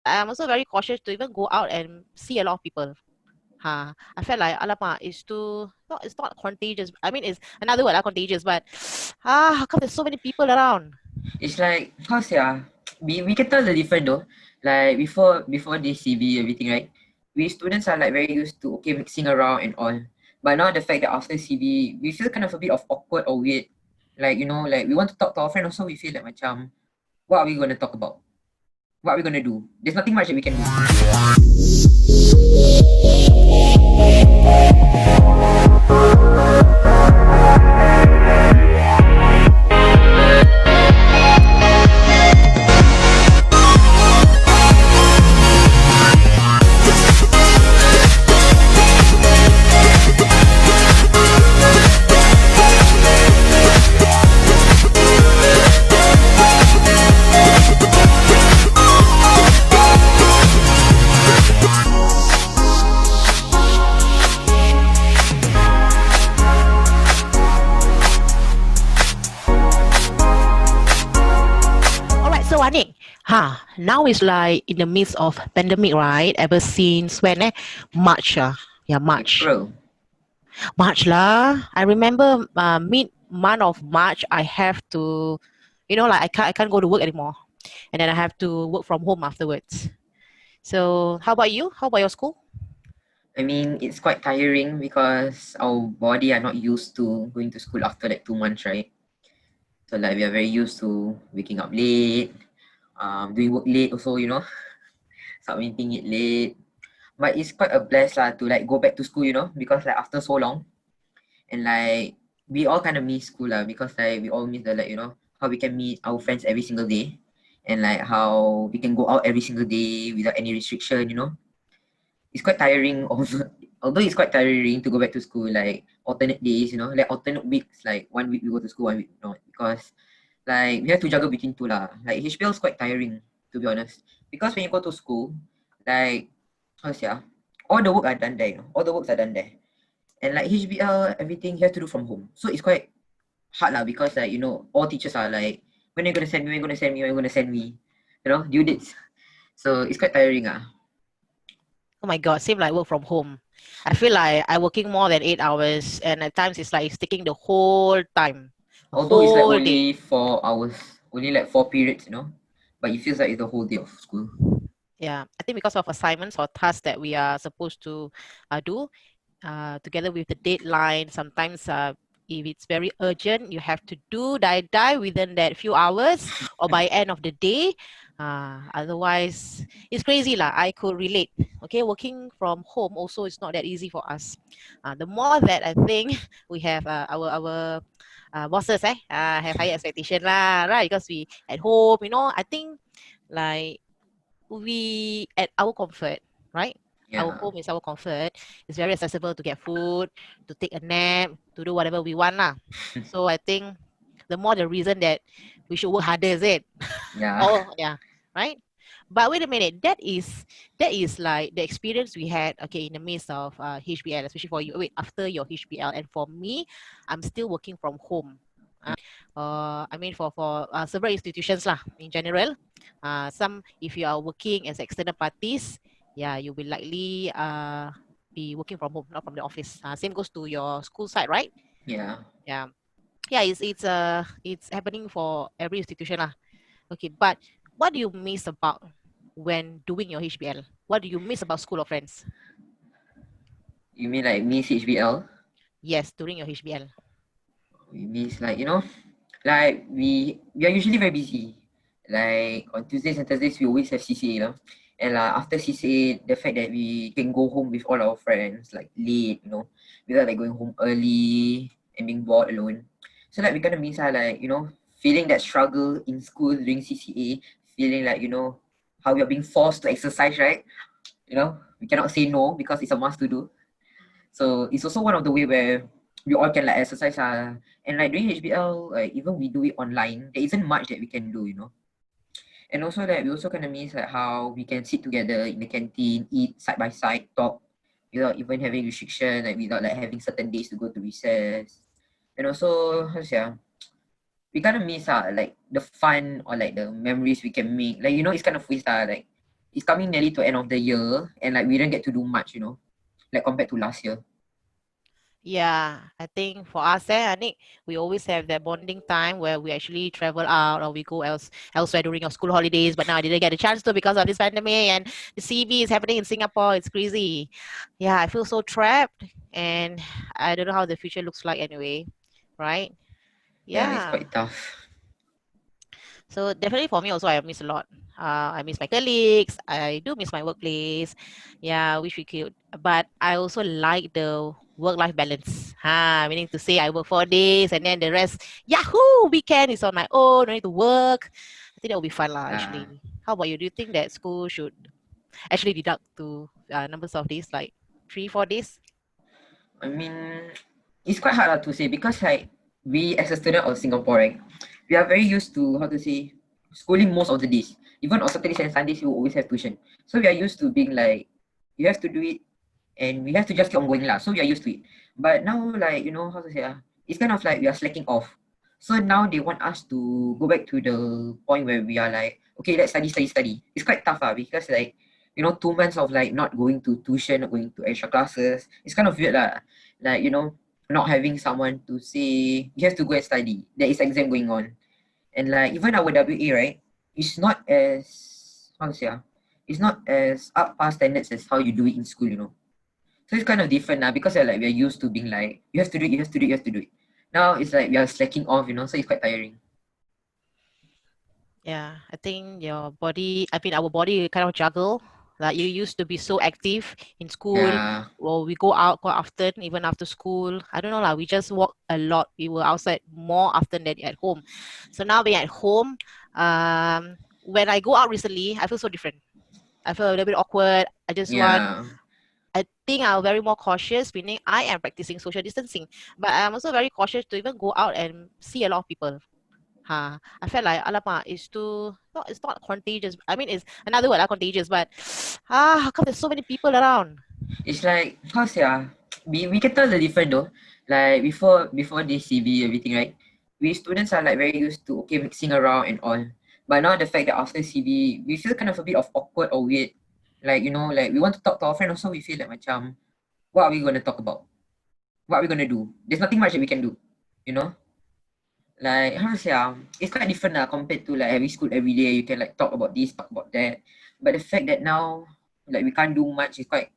I'm also very cautious to even go out and see a lot of people. I felt like alamak, it's too not it's not contagious. I mean, it's another word, contagious, but how come there's so many people around? It's like how say we can tell the difference though. Like before this CB everything, right? We students are like very used to okay mixing around and all. But now the fact that after CB we feel kind of a bit of awkward or weird. Like like we want to talk to our friend also we feel like macam what are we gonna talk about? What are we gonna do? There's nothing much that we can do. All right, so Anik, now it's like in the midst of pandemic, right? Ever since when? March, yeah, March. April. March lah. I remember mid month of March, I have to, like I can't go to work anymore, and then I have to work from home afterwards. So how about you? How about your school? I mean, it's quite tiring because our body are not used to going to school after like 2 months, right? So like we are very used to waking up late, doing work late also, submitting it late. But it's quite a bless lah to like go back to school, because like after so long and like we all kind of miss school lah because like we all miss the like, how we can meet our friends every single day and like how we can go out every single day without any restriction. It's quite tiring also. Although it's quite tiring to go back to school, like alternate days, like alternate weeks, like 1 week we go to school, 1 week not, because like we have to juggle between two lah. Like HBL is quite tiring to be honest, because when you go to school, like how to say all the work are done there, all the works are done there, and like HBL everything you have to do from home, so it's quite hard lah because like all teachers are like when are you gonna send me, when are you gonna send me, when are you gonna send me, due dates, so it's quite tiring Oh my God, same like work from home. I feel like I working more than 8 hours, and at times it's like it's taking the whole time, the although it's like whole day. only 4 hours, only like 4 periods, but it feels like it's the whole day of school. Yeah, I think because of assignments or tasks that we are supposed to do, together with the deadline. Sometimes, if it's very urgent, you have to die within that few hours or by end of the day. Otherwise, it's crazy lah. I could relate. Okay, working from home also is not that easy for us. The more that I think we have our bosses have higher expectation lah, right? Because we at home, I think like we at our comfort, right? Our Yeah. home is our comfort. It's very accessible to get food, to take a nap, to do whatever we want lah. So I think the more the reason that we should work harder, is it? Yeah. Oh yeah, right. But wait a minute, that is like the experience we had. Okay, in the midst of HBL, especially for you. Wait, after your HBL, and for me, I'm still working from home. I mean for several institutions lah in general. Some if you are working as external parties, yeah, you will likely be working from home, not from the office. Same goes to your school side, right? Yeah. Yeah, yeah. It's happening for every institution lah. Okay, but what do you miss about when doing your HBL? What do you miss about school or friends? You mean like Miss HBL? Yes, during your HBL. We miss like like we are usually very busy. Like on Tuesdays and Thursdays we always have CCA, and after CCA, the fact that we can go home with all our friends like late, without like going home early and being bored alone. So like we kind of miss like feeling that struggle in school during CCA, feeling like how we are being forced to exercise, right? We cannot say no because it's a must to do. So it's also one of the way where we all can like exercise and like during HBL, like even we do it online, there isn't much that we can do. And also like we also kind of miss like how we can sit together in the canteen, eat side by side, talk without even having restriction, like without like having certain days to go to recess. And also how to say we kind of miss like the fun or like the memories we can make. Like it's kind of waste like it's coming nearly to end of the year, and like we don't get to do much, you know, like compared to last year. Yeah, I think for us, I think we always have that bonding time where we actually travel out or we go elsewhere during our school holidays. But now I didn't get a chance to because of this pandemic and the CB is happening in Singapore. It's crazy. Yeah, I feel so trapped, and I don't know how the future looks like anyway. Right? Yeah, it's Yeah. quite tough. So definitely for me also, I miss a lot. I miss my colleagues. I do miss my workplace. Yeah, wish we could. But I also like the work-life balance. Meaning to say I work 4 days and then the rest, Yahoo, weekend is on my own. No need to work. I think that would be fun lah. Yeah. Actually, how about you? Do you think that school should actually deduct to numbers of days like 3, 4 days? I mean, it's quite hard lah to say because like we as a student of Singapore, right, we are very used to how to say schooling most of the days. Even on Saturdays and Sundays, you always have tuition. So we are used to being like, you have to do it, and we have to just keep on going lah. So we are used to it. But now, like you know how to say it's kind of like we are slacking off. So now they want us to go back to the point where we are like, okay, let's study, study, study. It's quite tough because like 2 months of like not going to tuition, not going to extra classes. It's kind of weird lah. Like not having someone to say you have to go and study. There is exam going on, and like even our WA, right, it's not as how to say it's not as up past standards as how you do it in school. So it's kind of different now because like we're used to being like you have to do it, you have to do it, you have to do it. Now it's like we are slacking off, so it's quite tiring. Yeah, I think your body, I mean, our body kind of juggle. Like you used to be so active in school, Yeah, or we go out quite often, even after school. I don't know, like we just walk a lot. We were outside more often than at home. So now being at home, when I go out recently, I feel so different. I feel a little bit awkward. yeah. I think I'm very more cautious, meaning I am practicing social distancing, but I'm also very cautious to even go out and see a lot of people. I felt like alamak, it's not contagious. I mean, it's another word, contagious, but how come there's so many people around? It's like how to say we can tell the difference though. Like before this CB everything, right? We students are like very used to okay mixing around and all. But now the fact that after CB we feel kind of a bit of awkward or weird. Like like we want to talk to our friend also we feel like macam what are we gonna talk about? What are we gonna do? There's nothing much that we can do, you know? Like how to say it's quite different compared to like having school every day. You can like talk about this, talk about that. But the fact that now like we can't do much is quite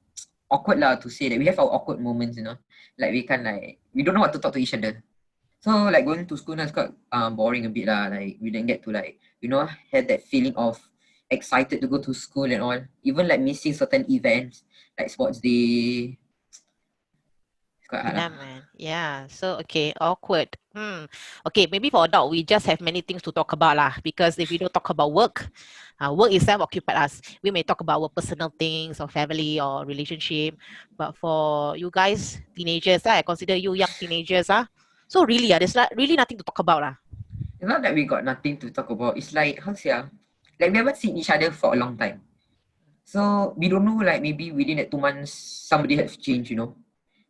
awkward lah to say that we have our awkward moments, like we can't like we don't know what to talk to each other. So like going to school now is quite boring a bit lah. Like we didn't get to like have that feeling of excited to go to school and all. Even like missing certain events like sports day. It's quite hard lah. Yeah, man. Yeah. So okay, awkward. Okay, maybe for adult we just have many things to talk about lah. Because if we don't talk about work, work itself occupied us. We may talk about our personal things or family or relationship. But for you guys, teenagers, I consider you young teenagers, so really, there's really nothing to talk about lah. It's not that we got nothing to talk about. It's like how to say like we haven't seen each other for a long time. So we don't know like maybe within that 2 months somebody has changed,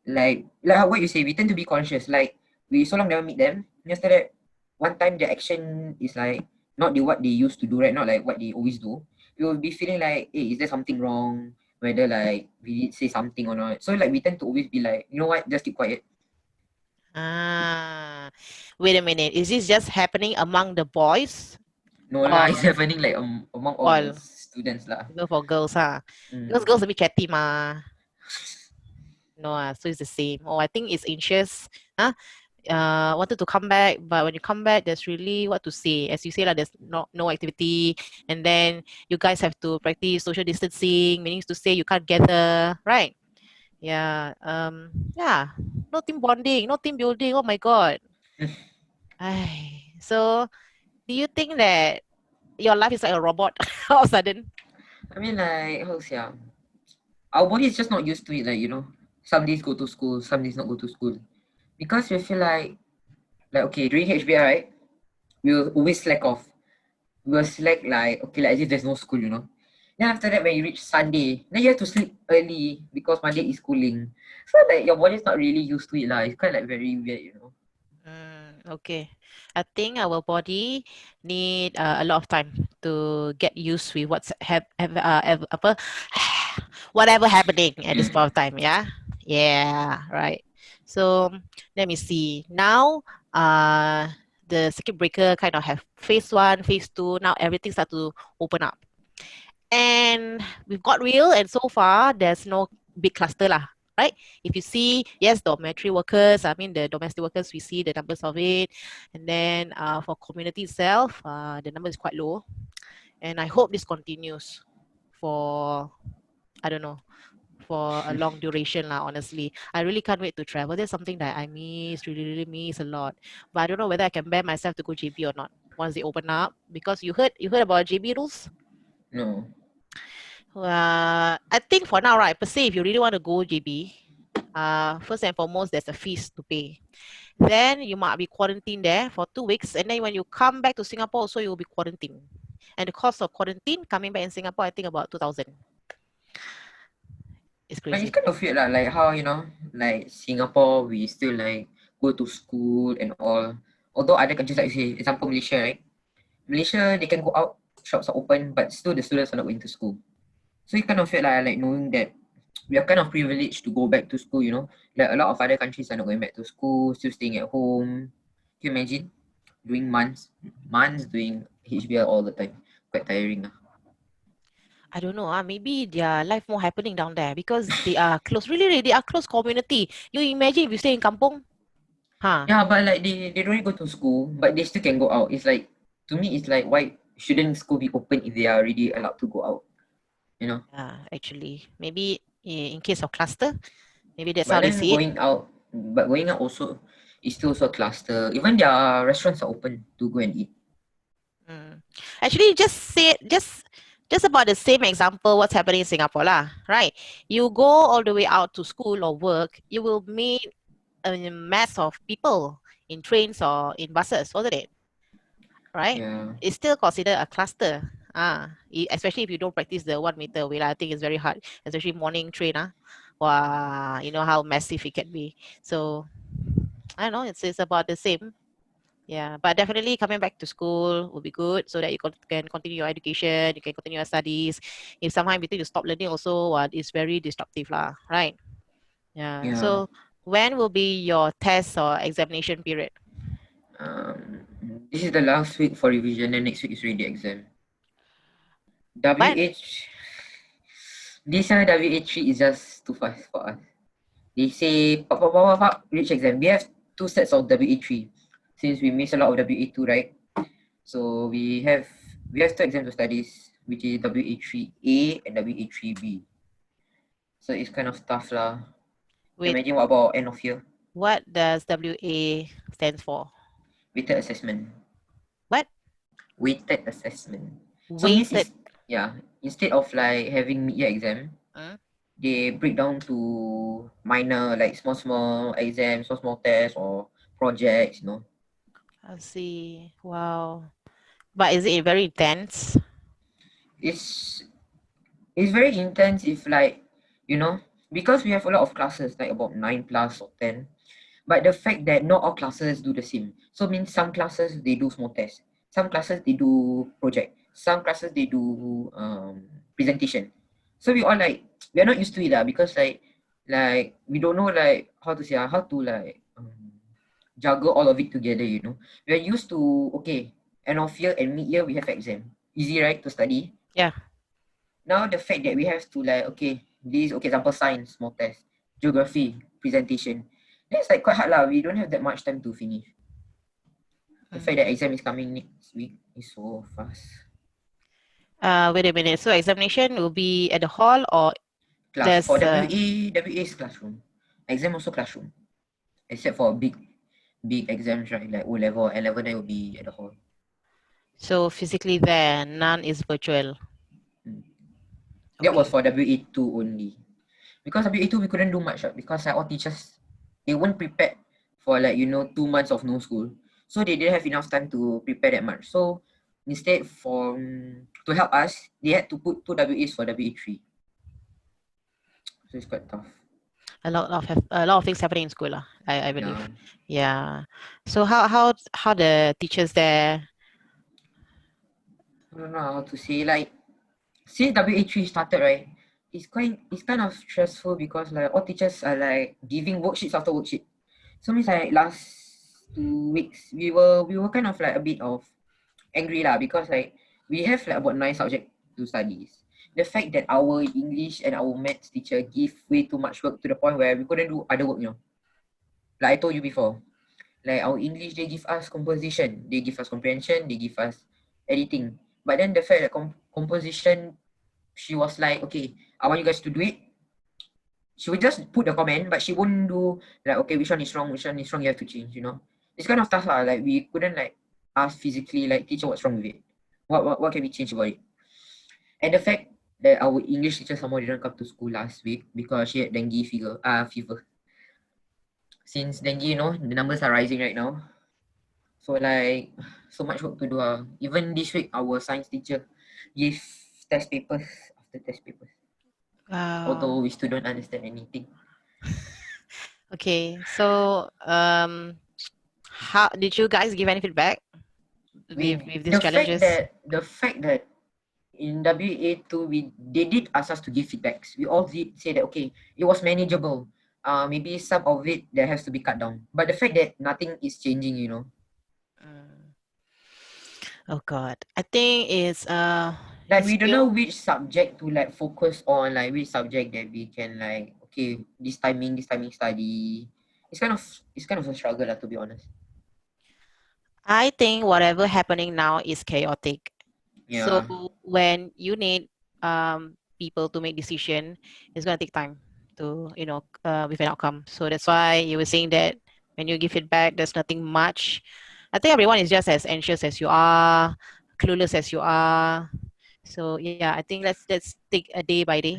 like what you say, we tend to be conscious. Like we so long never meet them. And after that, one time the action is like not what they used to do, right? Not like what they always do. We will be feeling like, hey, is there something wrong? Whether like we did say something or not. So like we tend to always be like, you know what, just keep quiet. Ah, wait a minute. Is this just happening among the boys No lah, or it's happening like among all the all? students lah. Even for girls, because Mm. girls a bit chatty, ma. No, so it's the same. Oh, I think it's anxious. Wanted to come back, but when you come back, there's really what to say. As you say, like there's no activity, and then you guys have to practice social distancing, meaning to say you can't gather, right? Yeah. Yeah. No team bonding, no team building. Oh my god. So do you think that your life is like a robot all of a sudden? I mean like how to say our body is just not used to it. Like some days go to school, some days not go to school, because we feel like okay during HBL, right, we will always slack off. We will slack like okay like as if there's no school. Then after that when you reach Sunday, then you have to sleep early because Monday is schooling. So like your body's not really used to it lah. It's quite like very weird. Okay. I think our body need a lot of time. to get used with whatever happening at this point of time. Yeah, yeah, right. So let me see. Now, the circuit breaker kind of have phase one, phase two. Now everything start to open up, and we've got real. And so far, there's no big cluster lah. Right? If you see, yes, dormitory workers, I mean the domestic workers, we see the numbers of it, and then for community itself, the number is quite low, and I hope this continues for, I don't know, for a long duration lah. Honestly, I really can't wait to travel. There's something that I miss, really miss a lot, but I don't know whether I can bear myself to go JB or not once they open up, because you heard about JB rules. No. I think for now, right, per se, if you really want to go JB, first and foremost, there's a fees to pay. Then you might be quarantined there for 2 weeks, and then when you come back to Singapore, also you will be quarantined. And the cost of quarantine coming back in Singapore, I think about 2,000. It's But it's crazy. kind of weird lah, like how, like Singapore, we still like go to school and all. Although other countries, like say, example Malaysia, right? Malaysia, they can go out, shops are open, but still the students are not going to school. So it kind of feel like knowing that we are kind of privileged to go back to school, Like a lot of other countries are not going back to school, still staying at home. Can you imagine? Doing months doing HBL all the time. Quite tiring. I don't know. Maybe their life more happening down there because they are close. Really, they are close community. You imagine if you stay in kampung, huh? Yeah, but like they don't really go to school, but they still can go out. It's like, to me, it's like, why shouldn't school be open if they are already allowed to go out? You know? Actually, maybe in case of cluster, maybe that's how But they then see it. going out also is still also a cluster. Even their restaurants are open to go and eat. Mm. Actually, just about the same example what's happening in Singapore lah, right? You go all the way out to school or work, you will meet a mass of people in trains or in buses, wasn't it? Right? Yeah. It's still considered a cluster. Especially if you don't practice the 1 meter away. I think it's very hard, especially morning train. Wow, you know how massive it can be. So I don't know, it's about the same. Yeah, but definitely coming back to school will be good so that you can continue your education, you can continue your studies. If somehow in between you stop learning also, it's very disruptive lah, right? Yeah. Yeah. So when will be your test or examination period? Um, this is the last week for revision, and next week is already exam. But WH, this year WH3 is just too fast for us. They say, pop, pop, pop, pop, pop, reach exam. We have two sets of WH3 since we miss a lot of WH2, right? So we have two exams of studies, which is WH3A and WH3B. So it's kind of tough lah. wait, Imagine what about end of year? what does WA stands for? Weighted assessment. What? Weighted assessment. So means Weighted. it's, yeah, instead of like having mid-year exam, Hmm? they break down to minor, like small exams, small tests or projects. I see. Wow. But is it very intense? It's it's very intense if like, you know, because we have a lot of classes, like about 9 plus or 10. But the fact that not all classes do the same. So means some classes they do small tests, some classes they do project, some classes they do presentation. So we all like, we are not used to it lah, because like we don't know like how to say how to like juggle all of it together. We are used to, okay, end of year and mid year we have exam. Easy, right, to study. Yeah. Now the fact that we have to like, okay, this, okay, example science, small test, geography, presentation. That's like quite hard lah. We don't have that much time to finish. The fact that Mm. exam is coming next week is so fast. Wait a minute. So examination will be at the hall or Class for there's WA is classroom. Exam also classroom. Except for big exams, right? Like O level or N level, then will be at the hall. so physically there, none is virtual. That was Okay. for WA2 only. Because WA2 we couldn't do much, right? Because like all teachers, they weren't prepared for like 2 months of no school. So they didn't have enough time to prepare that much. So instead, to help us, they had to put two WAs for WA3. So it's quite tough. A lot of things happening in school lah, I believe. Yeah. Yeah. So how the teachers there? I don't know how to say, like, since WA3 started, right, it's kind of stressful because like all teachers are like giving worksheets after worksheet. So means like last 2 weeks we were kind of like a bit of angry lah, because like we have like about 9 subjects to studies. The fact that our English and our maths teacher give way too much work to the point where we couldn't do other work, like I told you before. Like our English, they give us composition, they give us comprehension, they give us editing. But then the fact that composition, she was like, okay, I want you guys to do it. She would just put the comment, but she won't do like, okay, which one is wrong, which one is wrong, you have to change. This kind of stuff lah. Like we couldn't like ask physically, like, teacher, what's wrong with it? What can we change about it? And the fact that our English teacher somehow didn't come to school last week because she had fever. Since dengue, the numbers are rising right now. So like so much work to do. Even this week our science teacher gave test papers after test papers. Wow. Although we still don't understand anything. Okay, so how did you guys give any feedback with these The fact challenges? that in WA2 they did ask us to give feedbacks. We all did say that okay, it was manageable. Maybe some of it there has to be cut down. But the fact that nothing is changing. Mm. Oh God, I think Like it's we don't know still. which subject to like focus on, like which subject that we can like, okay, this timing study. It's kind of a struggle lah, to be honest. I think whatever happening now is chaotic. So Yeah. when you need people to make decision, it's gonna take time to with an outcome. So that's why you were saying that when you give feedback, there's nothing much. I think everyone is just as anxious as you are, clueless as you are. So yeah, I think let's take a day by day,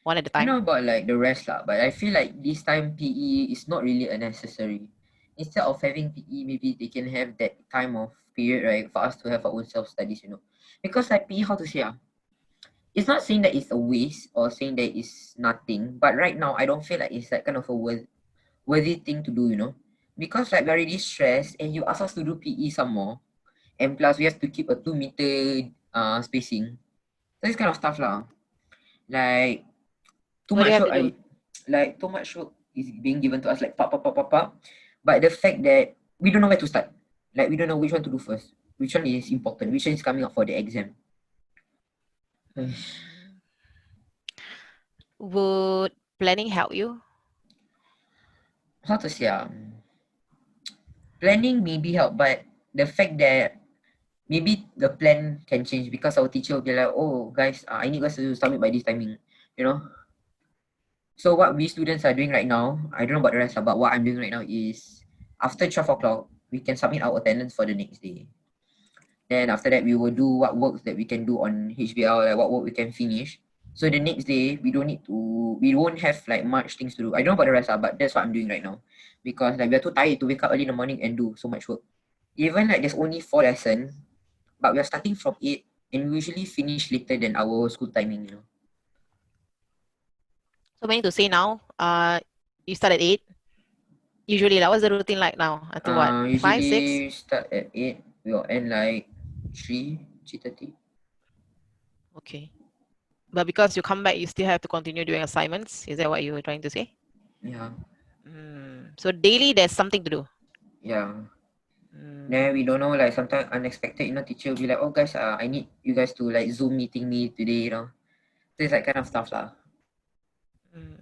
one at a I don't time. know about like the rest lah, but I feel like this time PE is not really a necessary. Instead of having PE, maybe they can have that time of period, right, for us to have our own self studies. Because like PE, how to say it's not saying that it's a waste or saying that it's nothing, but right now I don't feel like it's like kind of a worthy thing to do. Because like we're already stressed and you ask us to do PE some more, and plus we have to keep a 2 meter spacing. So this kind of stuff lah. Like too What do you much have work to do? I like too much work is being given to us, like pop pop pop pop pop. But the fact that we don't know where to start. Like we don't know which one to do first. Which one is important? Which one is coming up for the exam? Mm. Would planning help you? How to say planning maybe help, but the fact that maybe the plan can change because our teacher will be like, oh guys, I need us to submit by this timing, you know. So what we students are doing right now, I don't know about the rest, but what I'm doing right now is after 12 o'clock, we can submit our attendance for the next day. Then after that, we will do what works that we can do on HBL, like what work we can finish. So the next day, we won't have like much things to do. I don't know about the rest, but that's what I'm doing right now. Because like we're too tired to wake up early in the morning and do so much work. Even like there's only 4 lessons, but we're starting from 8 and we usually finish later than our school timing. So meaning to say now, you start at 8. Usually, like, what's the routine like now? Until what? 5, 6? Usually start at 8, we'll end like 3:30. Okay. But because you come back, you still have to continue doing assignments. Is that what you were trying to say? Yeah, So daily, there's something to do. yeah. Then Mm, we don't know, like sometimes unexpected, teacher will be like, oh guys, I need you guys to like Zoom meeting me today. So it's like kind of stuff lah. mm.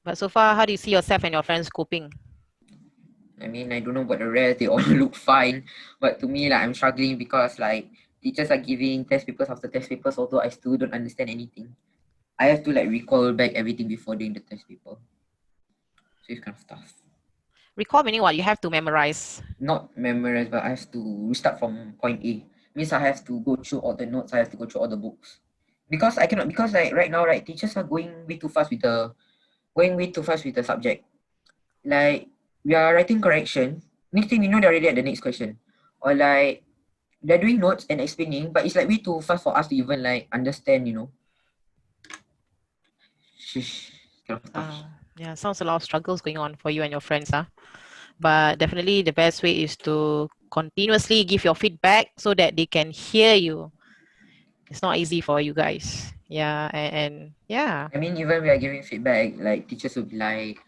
But so far, how do you see yourself and your friends coping? I mean, I don't know about the rest, they all look fine. But to me, like I'm struggling because like teachers are giving test papers after test papers, although I still don't understand anything. I have to like recall back everything before doing the test paper. So it's kind of tough. Recall meaning what? You have to memorize. Not memorize, but I have to restart from point A. Means I have to go through all the notes, I have to go through all the books. Because I cannot, because like right now, right, teachers are going way too fast with the subject. Like we are writing correction. Next thing you know, they're already at the next question. Or like they're doing notes and explaining, but it's like way too fast for us to even like understand. Sheesh, kind of tough. Yeah, sounds a lot of struggles going on for you and your friends, huh? But definitely the best way is to continuously give your feedback so that they can hear you. It's not easy for you guys. Yeah, and yeah. I mean, even we are giving feedback, like teachers will be like,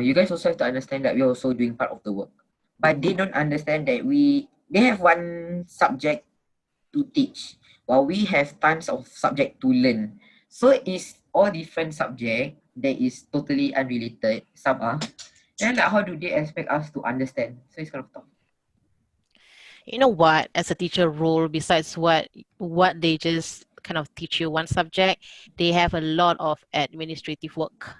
you guys also have to understand that we're also doing part of the work. But they don't understand that they have one subject to teach, while we have tons of subject to learn. So it's all different subject that is totally unrelated. Some are. And like, how do they expect us to understand? So it's kind of tough. You know what, as a teacher role, besides what they just kind of teach you one subject, they have a lot of administrative work.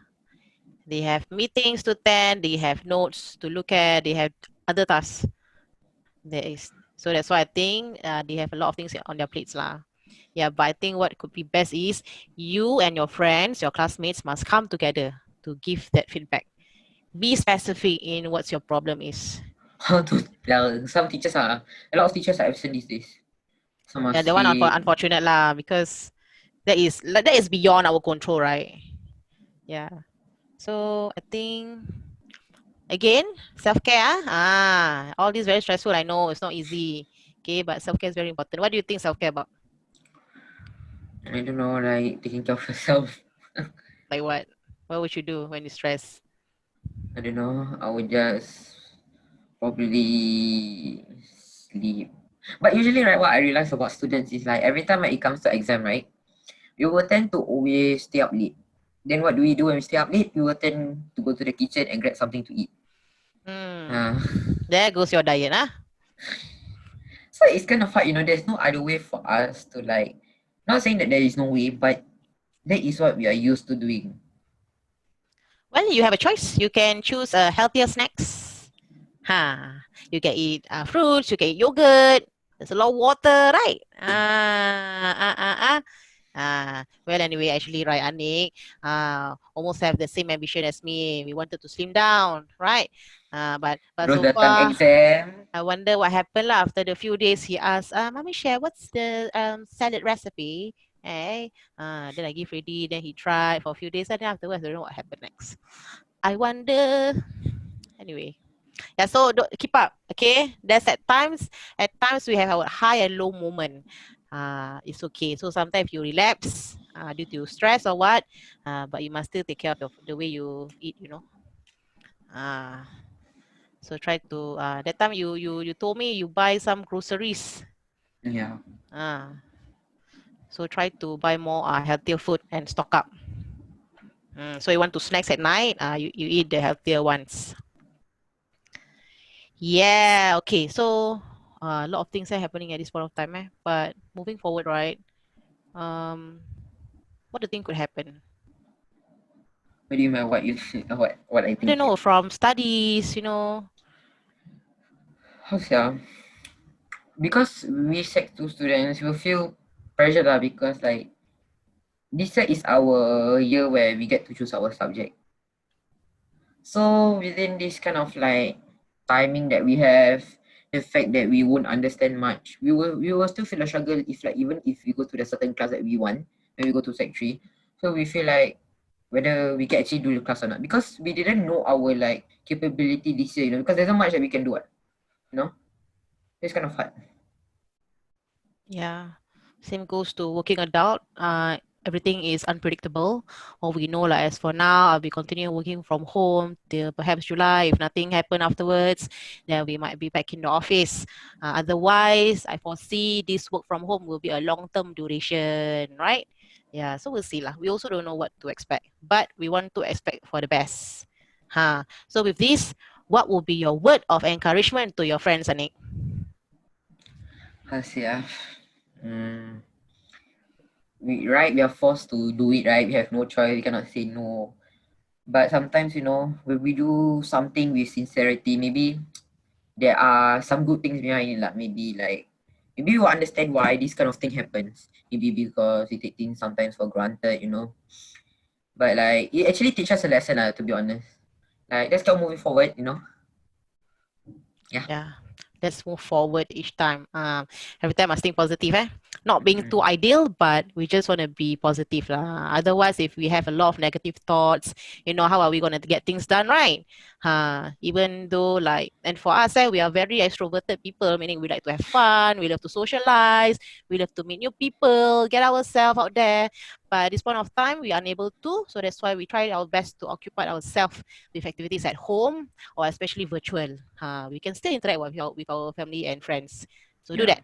They have meetings to attend, they have notes to look at, they have other tasks. There is, so that's why I think they have a lot of things on their plates lah. Yeah, but I think what could be best is you and your friends, your classmates must come together to give that feedback. Be specific in what's your problem is. How to some teachers are a lot of teachers are absent these days. Some are Yeah, the one sick. unfortunate lah, because that is beyond our control, right? Yeah. So I think again, self-care. All this very stressful. I know it's not easy. Okay, but self-care is very important. What do you think self-care about? I don't know, like taking care of yourself. Like what? What would you do when you stress? I don't know. I would just probably sleep. But usually, right, what I realize about students is like every time it comes to exam, right, we will tend to always stay up late. Then what do we do when we stay up late? We will tend to go to the kitchen and grab something to eat. Uh, Hmm. There goes your diet, huh? so it's kind of hard, there's no other way for us to like, not saying that there is no way, but that is what we are used to doing. Well, you have a choice. You can choose healthier snacks. You can eat fruits. You can eat yogurt. There's a lot of water, right? Well, anyway, actually, right, Anik, almost have the same ambition as me. We wanted to slim down, right? But Terus so datang far, exam. I wonder what happened lah. After the few days, he asked, "Mommy, share what's the salad recipe?" Hey, then I give ready. Then he tried for a few days, and then afterwards, I don't know what happened next. I wonder. Anyway, yeah. So keep up, okay? There's at times we have our high and low moment. It's okay. So sometimes you relapse due to stress or what, but you must still take care of the way you eat. Uh, so try to. That time you told me you buy some groceries. Yeah. So try to buy more healthier food and stock up. So you want to snacks at night, you eat the healthier ones. Yeah, okay. So a lot of things are happening at this point of time, but moving forward, right? Um, what do you think could happen? What do you mean? What you what I I don't think? know, from studies. How say? Because we Sec 2 students will feel pressure lah, because like this year is our year where we get to choose our subject. So within this kind of like timing that we have, the fact that we won't understand much, we will still feel a struggle if like even if we go to the certain class that we want when we go to Sec 3. So we feel like whether we can actually do the class or not, because we didn't know our like capability this year, because there's not much that we can do, you know. It's kind of hard. Yeah, same goes to working adult. Everything is unpredictable. All we know, like as for now, I'll be continue working from home till perhaps July. If nothing happen afterwards, then we might be back in the office. Otherwise, I foresee this work from home will be a long-term duration, right? Yeah, so we'll see lah. We also don't know what to expect, but we want to expect for the best. So with this, what will be your word of encouragement to your friends, Anik? How say mm, we are forced to do it, right? We have no choice, we cannot say no. But sometimes, when we do something with sincerity, maybe there are some good things behind it, like maybe you understand why this kind of thing happens. Maybe because we take things sometimes for granted. But like it actually teaches us a lesson, to be honest. Like let's keep moving forward. Yeah. Yeah, let's move forward each time. Every time I think positive, not being too Mm-hmm. ideal, but we just want to be positive lah. Otherwise, if we have a lot of negative thoughts, how are we going to get things done, right? Even though like, and for us, we are very extroverted people, meaning we like to have fun, we love to socialize, we love to meet new people, get ourselves out there. But at this point of time, we are unable to. So that's why we try our best to occupy ourselves with activities at home or especially virtual. We can still interact with our family and friends. So do Yeah. that.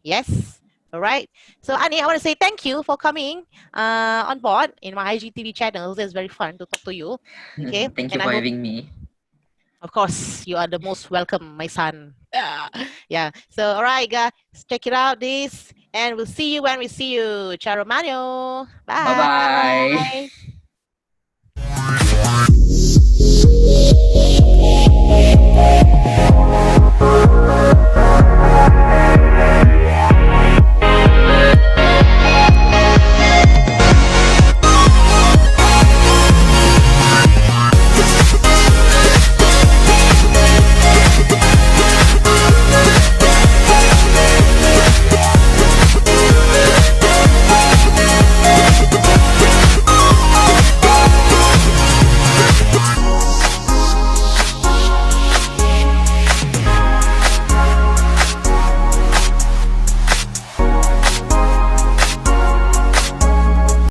Yes. All right. So Ani, I want to say thank you for coming on board in my IGTV channels. It's very fun to talk to you. Okay. Thank you And I for hope, having me. of course, you are the most welcome, my son. Yeah. Yeah. So all right, guys, check it out this. And we'll see you when we see you. Ciao Romano. Bye bye. Bye.